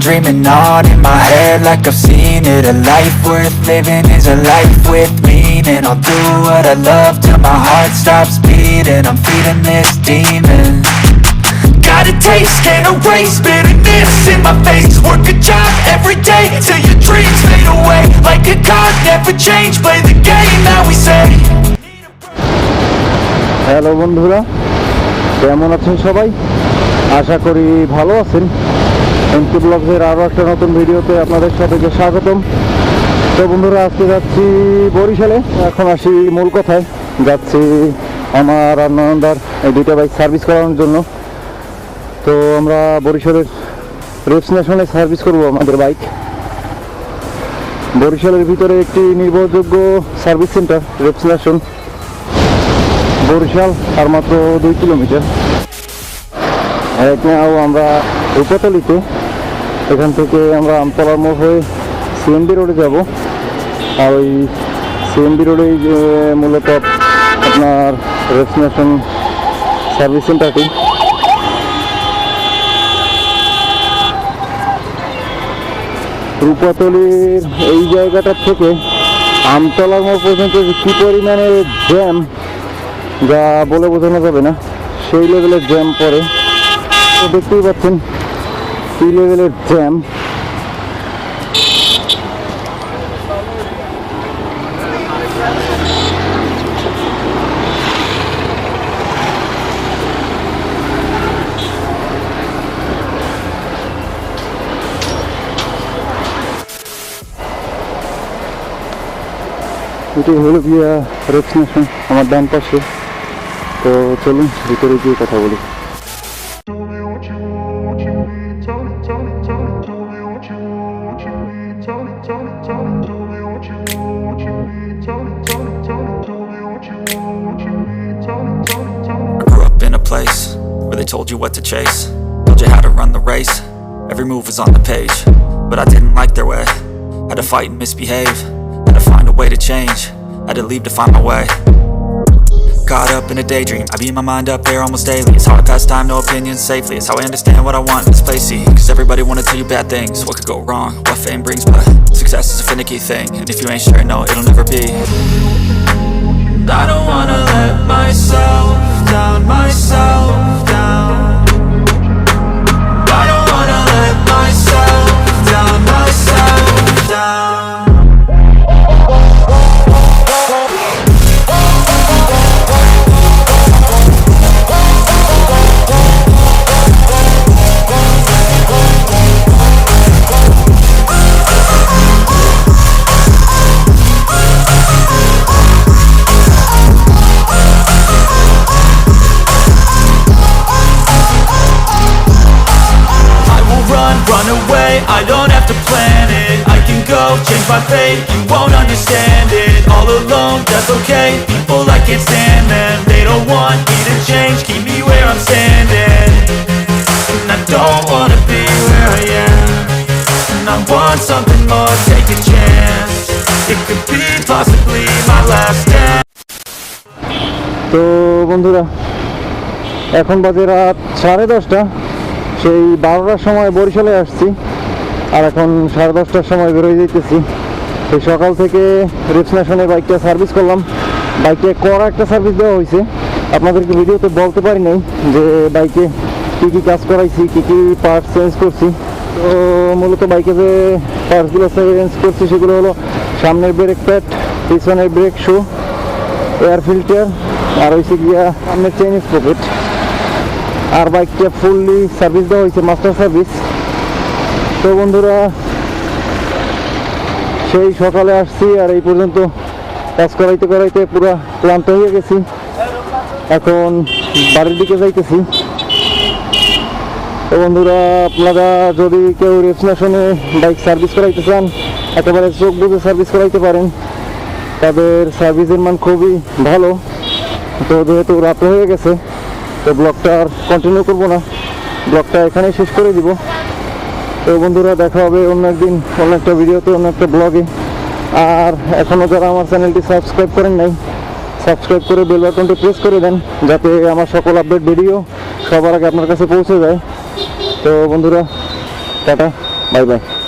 dreaming on in my head like I've seen it. A life worth living is a life with meaning. I'll do what I love till my heart stops beating. I'm feeding this demon. Got a taste, can't erase bitterness in my face. Work a job every day till your dreams fade away. Like a card, never change, play the game that we say. Hello বন্ধুরা, কেমন আছেন সবাই? আশা করি ভালো আছেন। এমকে ব্লগের আরও একটা নতুন ভিডিওতে আপনাদের সবাইকে স্বাগতম। তো বন্ধুরা, আজকে যাচ্ছি বরিশালে। এখন আসি মূল কথায়, যাচ্ছি আমার আর নয়নদার এই দুইটা বাইক সার্ভিস করানোর জন্য। তো আমরা বরিশালের রেপস ন্যাশনে সার্ভিস করব আমাদের বাইক। বরিশালের ভিতরে একটি নির্ভরযোগ্য সার্ভিস সেন্টার রেপস ন্যাশন, বরিশাল আর মাত্র 2 কিলোমিটার। এখানেও আমরা উপতলিতে, এখান থেকে আমরা আমতলার মোড় হয়ে সিএমবি রোডে যাব। আর ওই সিএমবি রোডেই যে মূলত আপনার রেপস ন্যাশন সার্ভিস সেন্টারটি। রূপাতলির এই জায়গাটার থেকে আমতলার মোড় পর্যন্ত কী পরিমাণে জ্যাম, যা বলে বোঝানো যাবে না। সেই লেভেলের জ্যাম পড়ে, তো দেখতেই পাচ্ছেন কী লেভেলের জ্যাম। এটি হলো গিয়া রেপস ন্যাশন আমার ডান পাশে। তো চলুন ভিতরে গিয়ে কথা বলি। I grew up in a place where they told you what to chase, told you how to run the race. Every move was on the page, but I didn't like their way. Had to fight and misbehave, had to find a way to change, had to leave to find my way. Caught up in a daydream, I beat my mind up there almost daily. It's how I pass time, no opinions safely. It's how I understand what I want in this place, see. Cause everybody wanna tell you bad things, what could go wrong, what fame brings. But success is a finicky thing, and if you ain't sure, no, it'll never be. I don't wanna let myself down, myself down. I don't wanna let myself down, myself down. Run away, I don't have to plan it. I can go, change my fate, you won't understand it. All alone, that's okay, people I can't stand them. They don't want me to change, keep me where I'm standing. And I don't wanna be where I am, and I want something more, take a chance. It could be possibly my last dance. তো বন্ধুরা, এখন বাজে রাত 10:30। সেই 12টার সময় বরিশালে আসছি, আর এখন 10:30টার সময় বেরোয় যেতেছি। সেই সকাল থেকে রেপস ন্যাশনে বাইকটা সার্ভিস করলাম। বাইকে কড়া একটা সার্ভিস দেওয়া হয়েছে, আপনাদেরকে ভিডিওতে বলতে পারি নাই যে বাইকে কী কী কাজ করাইছি, কী কী পার্টস চেঞ্জ করছি। তো মূলত বাইকে যে পার্টসগুলো চেঞ্জ করছি সেগুলো হলো সামনের ব্রেক প্যাড, পিছনের ব্রেক শু, এয়ার ফিল্টার, আর হয়েছে গিয়া সামনের চেইন স্প্রকেট। আর বাইকটা ফুললি সার্ভিস দেওয়া হয়েছে, মাস্টার সার্ভিস। তো বন্ধুরা, সেই সকালে আসছি আর এই পর্যন্ত কাজ করাইতে করাইতে পুরো ক্লান্ত হয়ে গেছি। এখন বাড়ির দিকে যাইতেছি। তো বন্ধুরা, আপনারা যদি কেউ রেপস ন্যাশনে বাইক সার্ভিস করাইতে চান, একেবারে চোখ বুঝে সার্ভিস করাইতে পারেন। তাদের সার্ভিসের মান খুবই ভালো। তো যেহেতু রাত হয়ে গেছে, তো ব্লগটা আর কন্টিনিউ করবো না, ব্লগটা এখানেই শেষ করে দিব। তো বন্ধুরা, দেখা হবে অন্য একদিন, অন্য একটা ভিডিওতে, অন্য একটা ব্লগে। আর এখনও যারা আমার চ্যানেলটি সাবস্ক্রাইব করেন নাই, সাবস্ক্রাইব করে বেল বাটনটি প্রেস করে দেন, যাতে আমার সকল আপডেট ভিডিও সবার আগে আপনার কাছে পৌঁছে যায়। তো বন্ধুরা, টাটা। Bye bye.